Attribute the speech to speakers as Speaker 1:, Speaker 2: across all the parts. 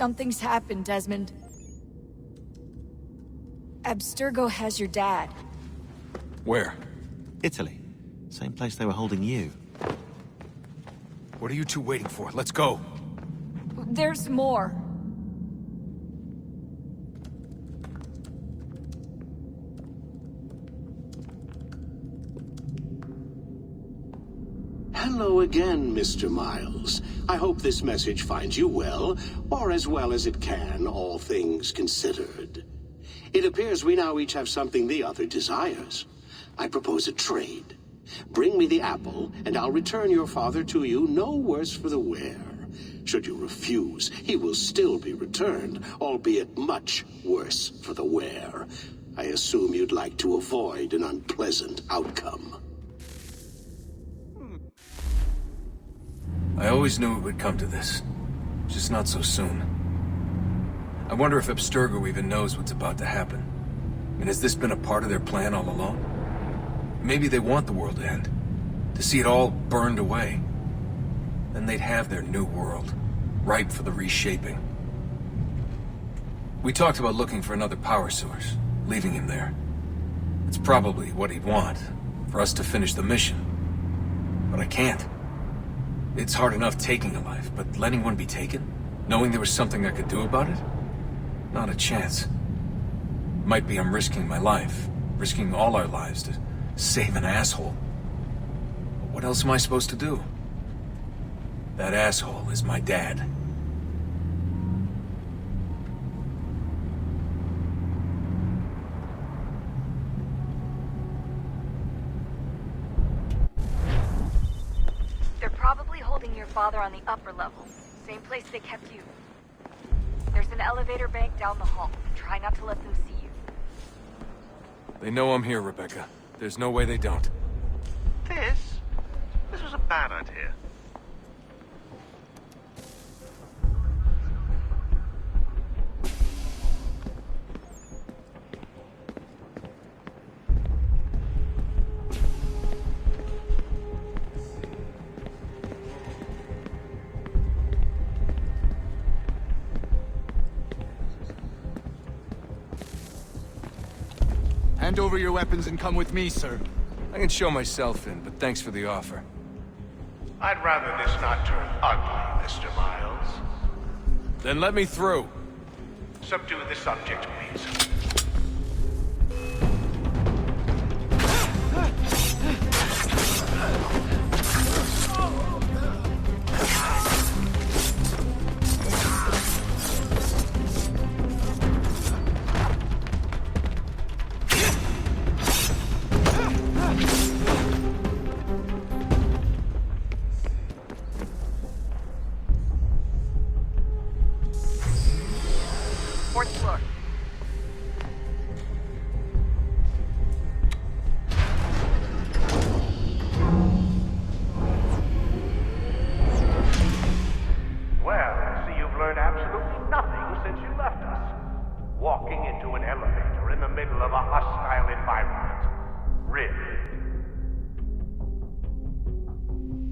Speaker 1: Something's happened, Desmond. Abstergo has your dad.
Speaker 2: Where?
Speaker 3: Italy. Same place they were holding you.
Speaker 2: What are you two waiting for? Let's go.
Speaker 1: There's more.
Speaker 4: Hello again, Mr. Miles. I hope this message finds you well, or as well as it can, all things considered. It appears we now each have something the other desires. I propose a trade. Bring me the apple, and I'll return your father to you no worse for the wear. Should you refuse, he will still be returned, albeit much worse for the wear. I assume you'd like to avoid an unpleasant outcome.
Speaker 2: I always knew it would come to this. Just not so soon. I wonder if Abstergo even knows what's about to happen. And has this been a part of their plan all along? Maybe they want the world to end. To see it all burned away. Then they'd have their new world, ripe for the reshaping. We talked about looking for another power source, leaving him there. It's probably what he'd want, for us to finish the mission. But I can't. It's hard enough taking a life, but letting one be taken? Knowing there was something I could do about it? Not a chance. Might be I'm risking my life, risking all our lives to save an asshole. But what else am I supposed to do? That asshole is my dad.
Speaker 5: They're probably holding your father on the upper level. Same place they kept you. There's an elevator bank down the hall. Try not to let them see you.
Speaker 2: They know I'm here, Rebecca. There's no way they don't.
Speaker 6: This was a bad idea.
Speaker 7: Hand over your weapons and come with me, sir.
Speaker 2: I can show myself in, but thanks for the offer.
Speaker 6: I'd rather this not turn ugly, Mr. Miles.
Speaker 2: Then let me through.
Speaker 6: Subdue the subject, please.
Speaker 5: Fourth floor.
Speaker 6: Well, I see you've learned absolutely nothing since you left us. Walking into an elevator in the middle of a hostile environment. Really?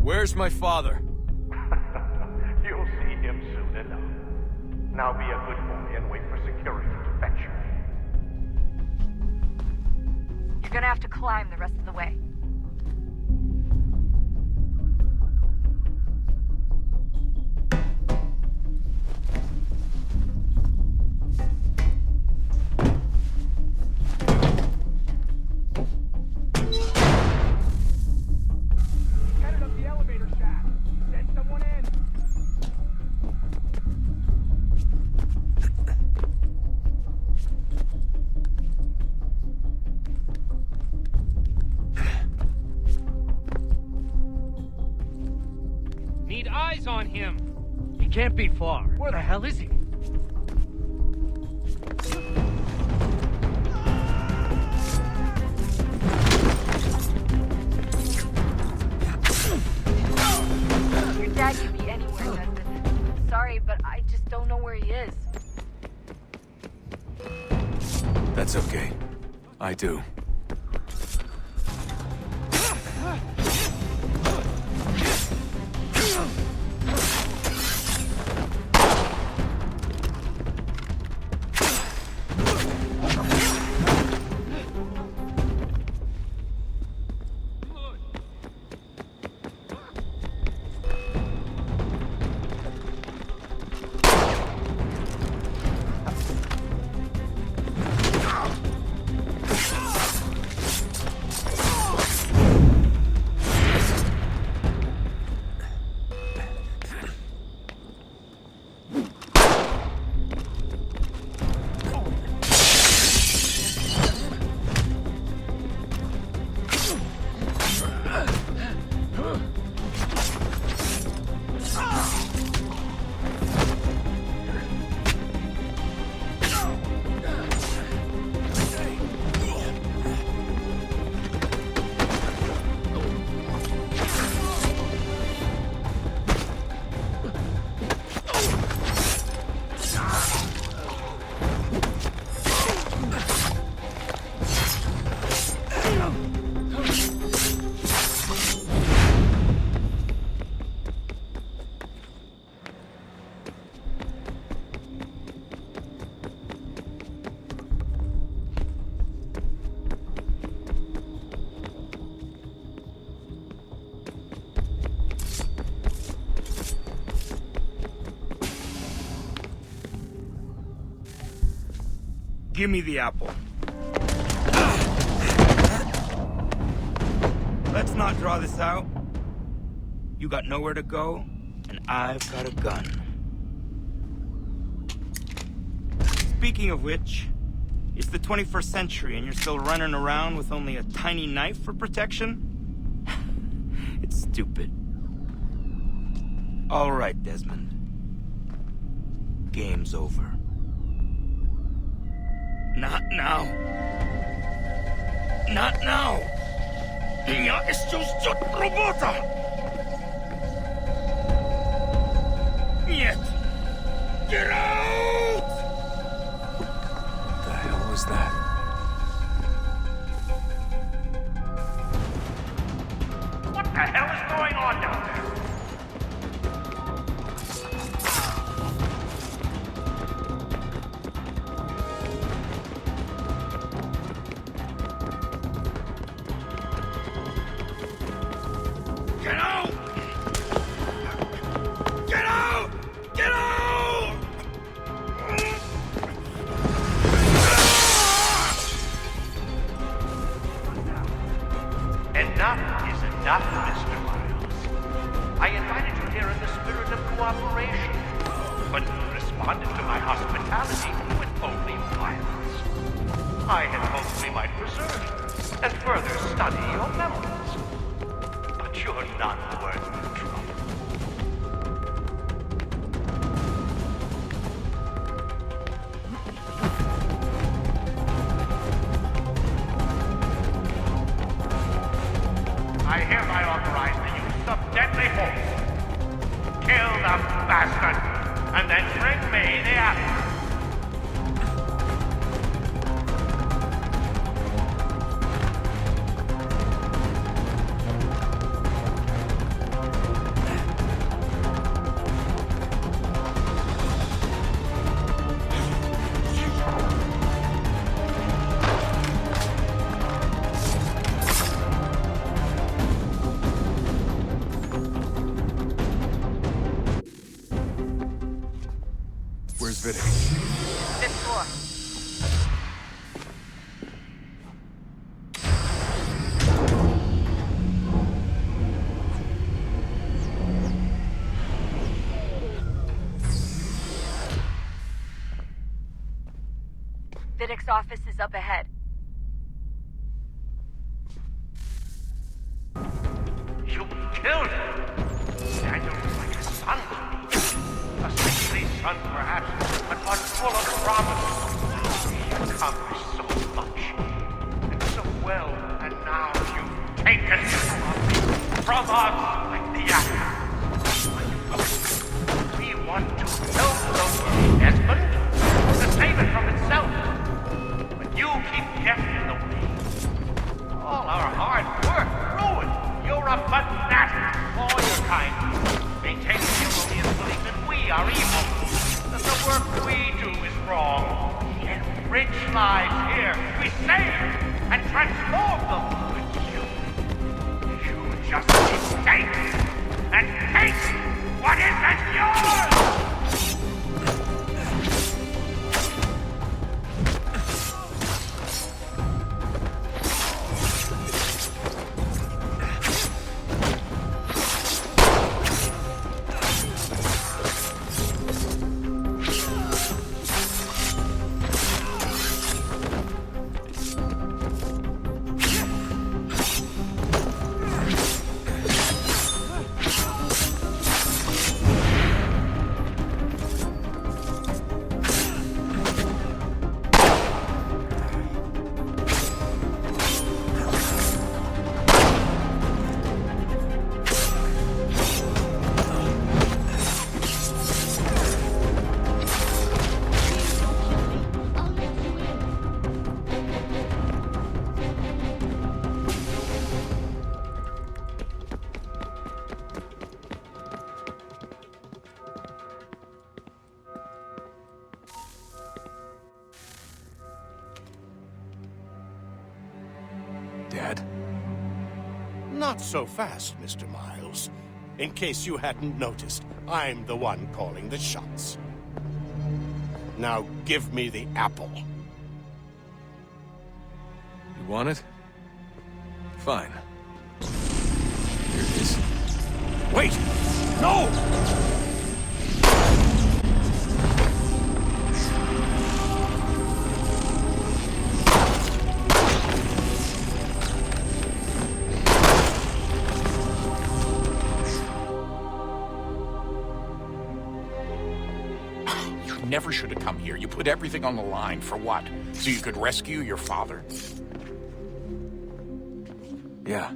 Speaker 2: Where's my father?
Speaker 6: You'll see him soon enough. Now be a good boy and wait for security to fetch you.
Speaker 5: You're gonna have to climb the rest of the way.
Speaker 7: Headed up the elevator shaft. Send someone in.
Speaker 8: Need eyes on him. He can't be far. Where the hell is he?
Speaker 5: Your dad could be anywhere, Desmond. Sorry, but I just don't know where he is.
Speaker 2: That's okay. I do.
Speaker 9: Give me the apple. Let's not draw this out. You got nowhere to go, and I've got a gun. Speaking of which, it's the 21st century and you're still running around with only a tiny knife for protection? It's stupid. All right, Desmond. Game's over. Not now. Not now. Я еще ждет работа. Нет. Get out!
Speaker 2: What the hell was that?
Speaker 6: What the hell is going on down there?
Speaker 9: Get out! Get out! Get out!
Speaker 6: Enough is enough, Mr. Miles. I invited you here in the spirit of cooperation, but you responded to my hospitality with only violence. I had hoped we might preserve you and further study your memories. But you're not worth the trouble. I hereby authorize the use of deadly force. Kill the bastard, and then bring me the apple.
Speaker 2: Where's Vidic?
Speaker 5: Fifth floor. Vidic's office is up ahead.
Speaker 6: You killed him! Daniel was like a son to me. A sickly son, perhaps, but one full of promise. He accomplished so much, and so well, and now you've taken him from us like the apple. We want to help the world, Desmond, to save it from itself. But you keep getting in the way. All our hard work ruined. You're a fanatic. All your kind maintain the erroneous belief that we are evil, that the work we do is wrong. We enrich lives here. We save and transform them. But you just take and take what isn't yours!
Speaker 2: Dad?
Speaker 4: Not so fast, Mr. Miles. In case you hadn't noticed, I'm the one calling the shots. Now give me the apple.
Speaker 2: want it? Fine. Here it is.
Speaker 9: Wait! No!
Speaker 10: You never should have come here. You put everything on the line. For what? So you could rescue your father?
Speaker 2: Yeah.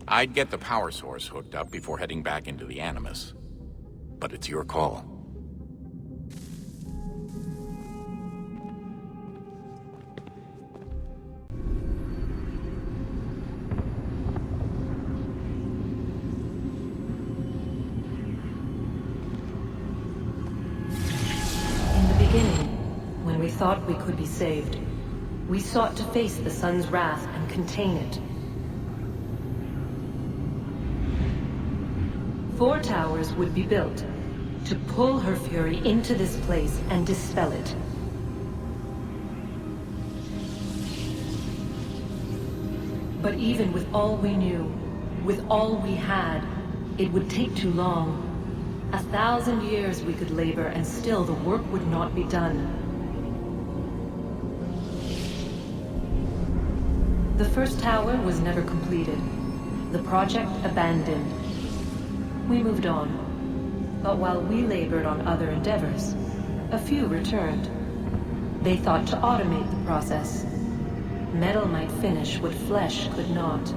Speaker 10: I'd get the power source hooked up before heading back into the Animus. But it's your call.
Speaker 11: In the beginning, when we thought we could be saved, we sought to face the sun's wrath and contain it. 4 towers would be built to pull her fury into this place and dispel it. But even with all we knew, with all we had, it would take too long. 1,000 years we could labor and still the work would not be done. The first tower was never completed. The project abandoned. We moved on, but while we labored on other endeavors, a few returned. They thought to automate the process. Metal might finish what flesh could not.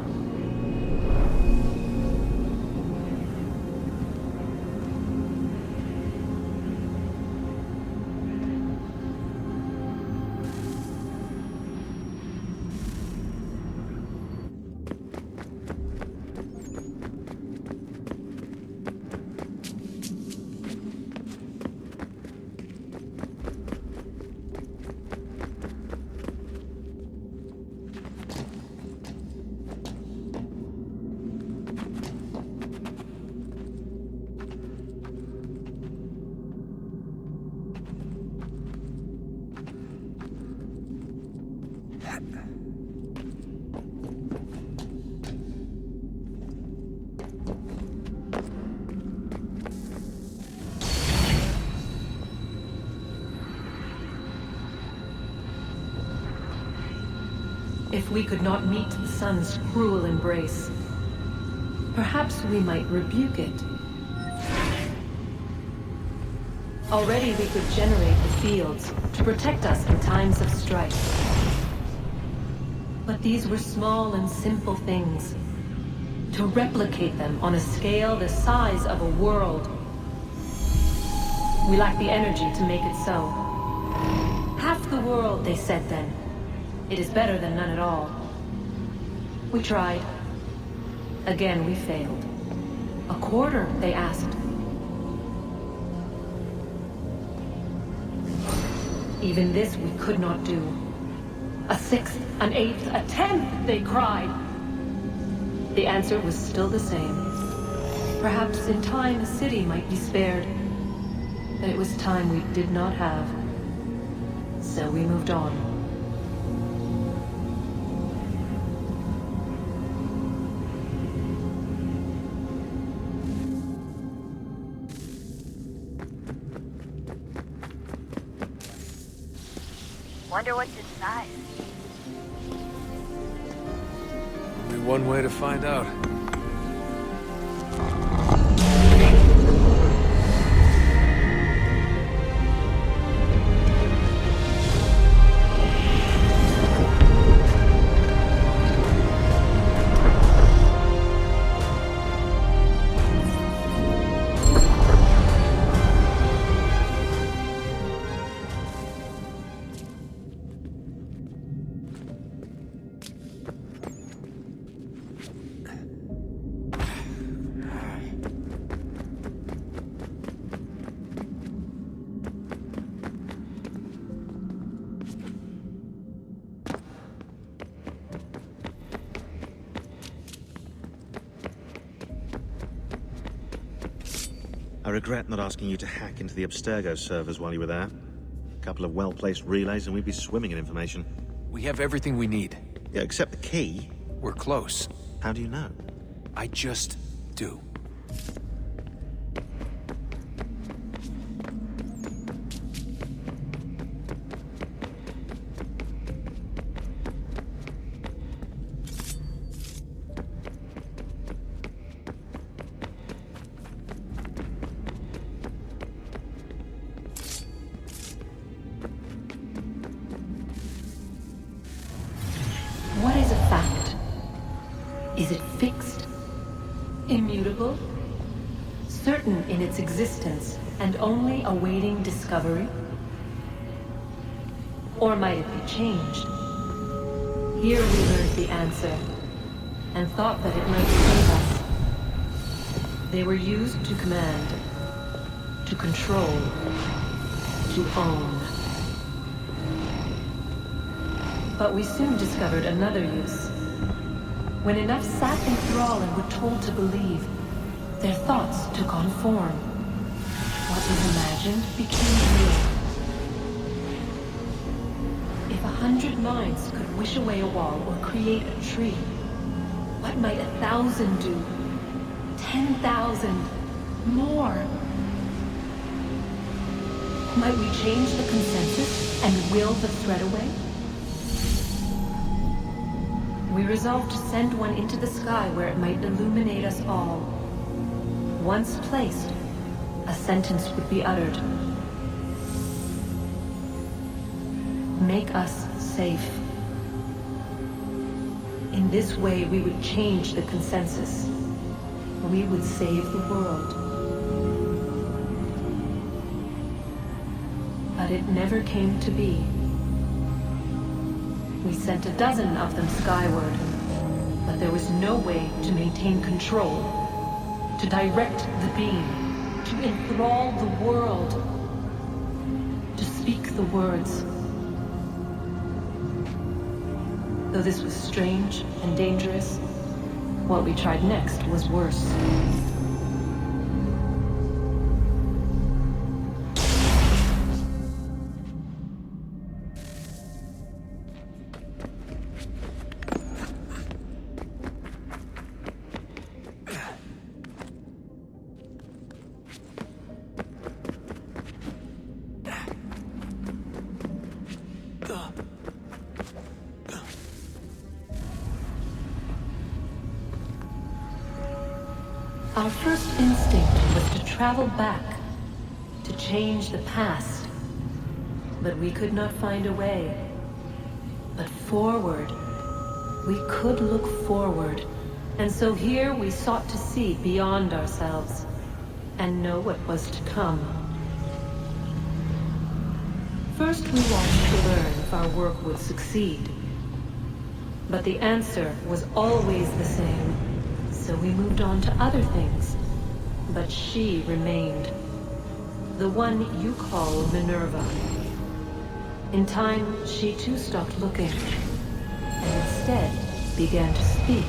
Speaker 11: If we could not meet the sun's cruel embrace, perhaps we might rebuke it. Already we could generate the fields to protect us in times of strife. But these were small and simple things. To replicate them on a scale the size of a world, we lack the energy to make it so. Half the world, they said then. It is better than none at all. We tried. Again, we failed. A quarter, they asked. Even this we could not do. A sixth, an eighth, a tenth, they cried. The answer was still the same. Perhaps in time a city might be spared. that it was time we did not have. So we moved on.
Speaker 5: Wonder what's inside.
Speaker 2: Only one way to find out.
Speaker 3: I regret not asking you to hack into the Abstergo servers while you were there. A couple of well-placed relays and we'd be swimming in information.
Speaker 2: We have everything we need.
Speaker 3: Yeah, except the key.
Speaker 2: We're close.
Speaker 3: How do you know?
Speaker 2: I just do.
Speaker 11: What is a fact? Is it fixed? Immutable? Certain in its existence and only awaiting discovery? Or might it be changed? Here we learned the answer, and thought that it might save us. They were used to command, to control, to own. But we soon discovered another use. When enough sat in thrall and were told to believe, their thoughts took on form. What was imagined became real. If 100 minds could wish away a wall or create a tree, what might 1,000 do? 10,000? More? Might we change the consensus and will the threat away? We resolved to send one into the sky where it might illuminate us all. Once placed, a sentence would be uttered. Make us safe. In this way, we would change the consensus. We would save the world. But it never came to be. We sent a dozen of them skyward, but there was no way to maintain control, to direct the beam, to enthrall the world, to speak the words. Though this was strange and dangerous, what we tried next was worse. Our first instinct was to travel back, to change the past. But we could not find a way. But forward, we could look forward. And so here we sought to see beyond ourselves, and know what was to come. First we wanted to learn if our work would succeed. But the answer was always the same. So we moved on to other things. But she remained. The one you call Minerva. In time, she too stopped looking, and instead began to speak.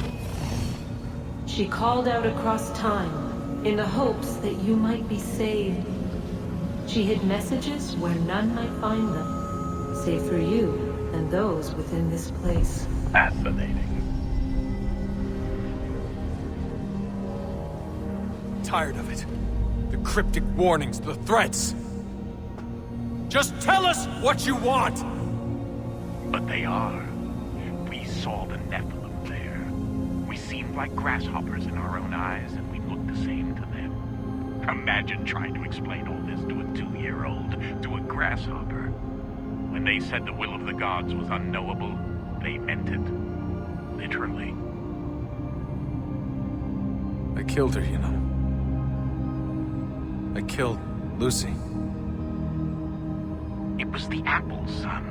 Speaker 11: She called out across time, in the hopes that you might be saved. She hid messages where none might find them, save for you and those within this place.
Speaker 6: Fascinating.
Speaker 2: Tired of it. The cryptic warnings, the threats. Just tell us what you want!
Speaker 6: But they are. We saw the Nephilim there. We seemed like grasshoppers in our own eyes, and we looked the same to them. Imagine trying to explain all this to a 2-year-old, to a grasshopper. When they said the will of the gods was unknowable, they meant it. Literally.
Speaker 2: I killed her, you know. I killed Lucy.
Speaker 6: It was the apple, son.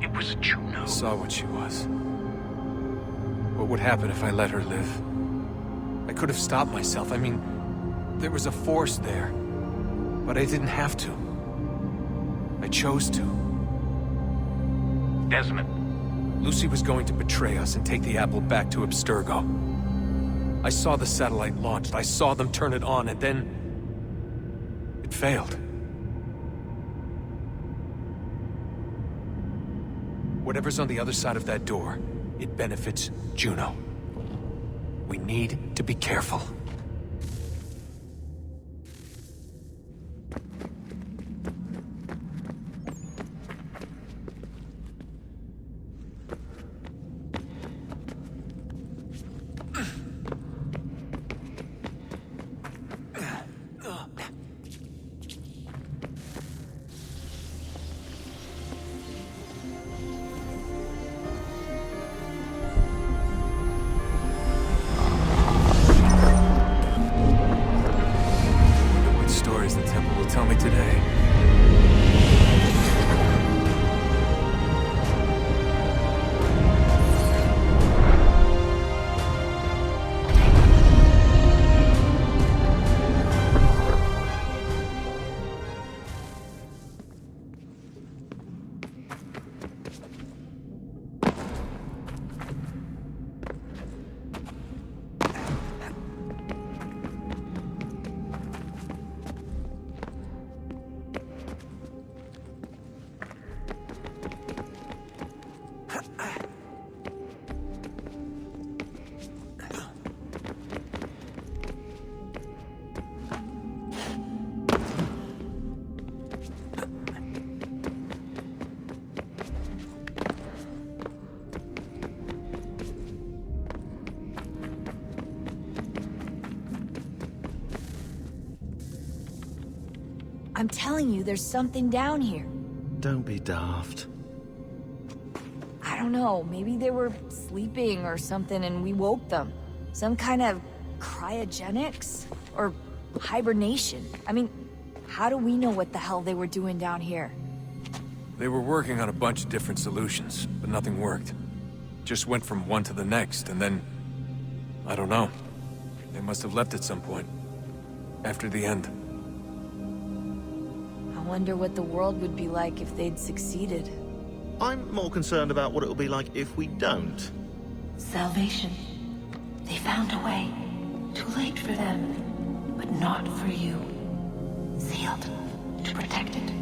Speaker 6: It was Juno.
Speaker 2: I saw what she was. What would happen if I let her live? I could have stopped myself. I mean, there was a force there. But I didn't have to. I chose to.
Speaker 6: Desmond.
Speaker 2: Lucy was going to betray us and take the apple back to Abstergo. I saw the satellite launched. I saw them turn it on, and then... it failed. Whatever's on the other side of that door, it benefits Juno. We need to be careful. Tell me today.
Speaker 1: I'm telling you, there's something down here.
Speaker 3: Don't be daft.
Speaker 1: I don't know, maybe they were sleeping or something and we woke them. Some kind of cryogenics? Or hibernation? I mean, how do we know what the hell they were doing down here?
Speaker 2: They were working on a bunch of different solutions, but nothing worked. Just went from one to the next, and then... I don't know. They must have left at some point. After the end.
Speaker 1: I wonder what the world would be like if they'd succeeded.
Speaker 3: I'm more concerned about what it'll be like if we don't.
Speaker 11: Salvation. They found a way. Too late for them, but not for you. Sealed to protect it.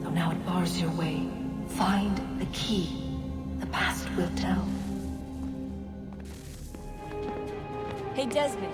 Speaker 11: Though now it bars your way. Find the key. The past will tell.
Speaker 1: Hey, Desmond,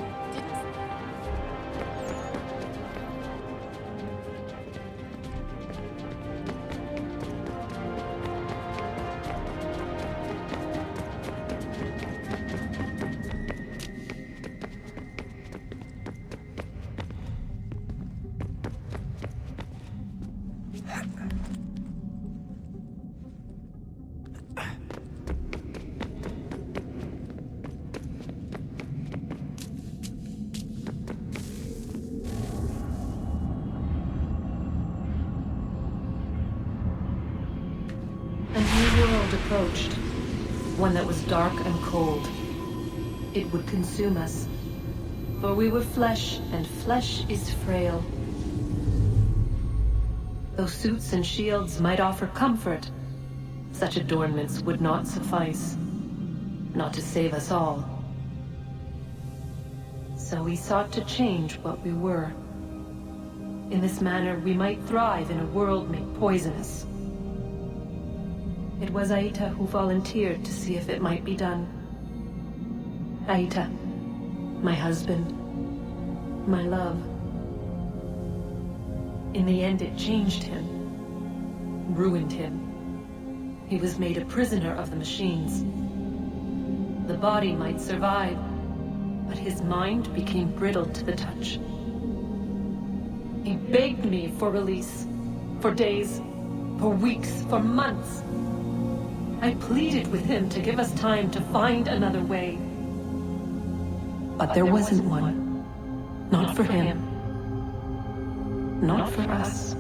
Speaker 11: approached. One that was dark and cold. It would consume us. For we were flesh, and flesh is frail. Though suits and shields might offer comfort, such adornments would not suffice. Not to save us all. So we sought to change what we were. In this manner, we might thrive in a world made poisonous. It was Aita who volunteered to see if it might be done. Aita, my husband, my love. In the end, it changed him, ruined him. He was made a prisoner of the machines. The body might survive, but his mind became brittle to the touch. He begged me for release, for days, for weeks, for months. I pleaded with him to give us time to find another way. But there wasn't one. Not for him. Not for us.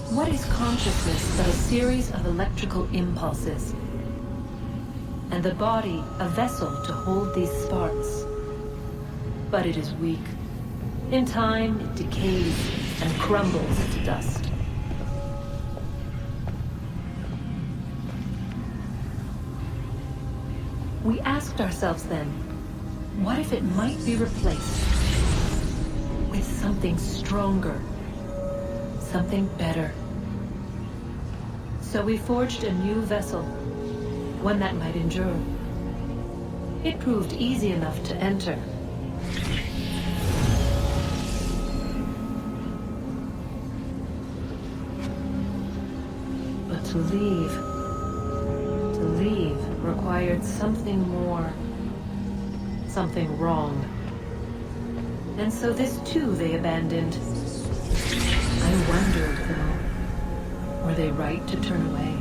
Speaker 11: What is consciousness but a series of electrical impulses? And the body a vessel to hold these sparks. But it is weak. In time, it decays and crumbles to dust. We asked ourselves then, what if it might be replaced with something stronger, something better? So we forged a new vessel, one that might endure. It proved easy enough to enter. But to leave required something more, something wrong. And so this too they abandoned. I wondered, though, were they right to turn away?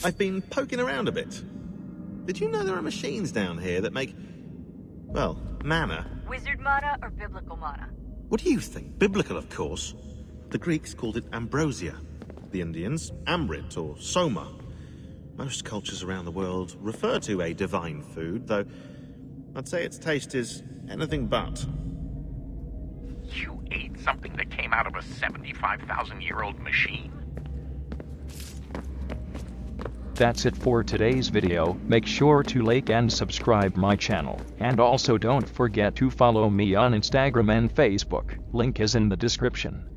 Speaker 3: I've been poking around a bit. Did you know there are machines down here that make, well, mana?
Speaker 5: Wizard mana or biblical mana?
Speaker 3: What do you think? Biblical, of course. The Greeks called it ambrosia. The Indians, amrit or soma. Most cultures around the world refer to a divine food, though I'd say its taste is anything but.
Speaker 10: You ate something that came out of a 75,000-year-old machine?
Speaker 12: That's it for today's video. Make sure to like and subscribe my channel. And also don't forget to follow me on Instagram and Facebook. Link is in the description.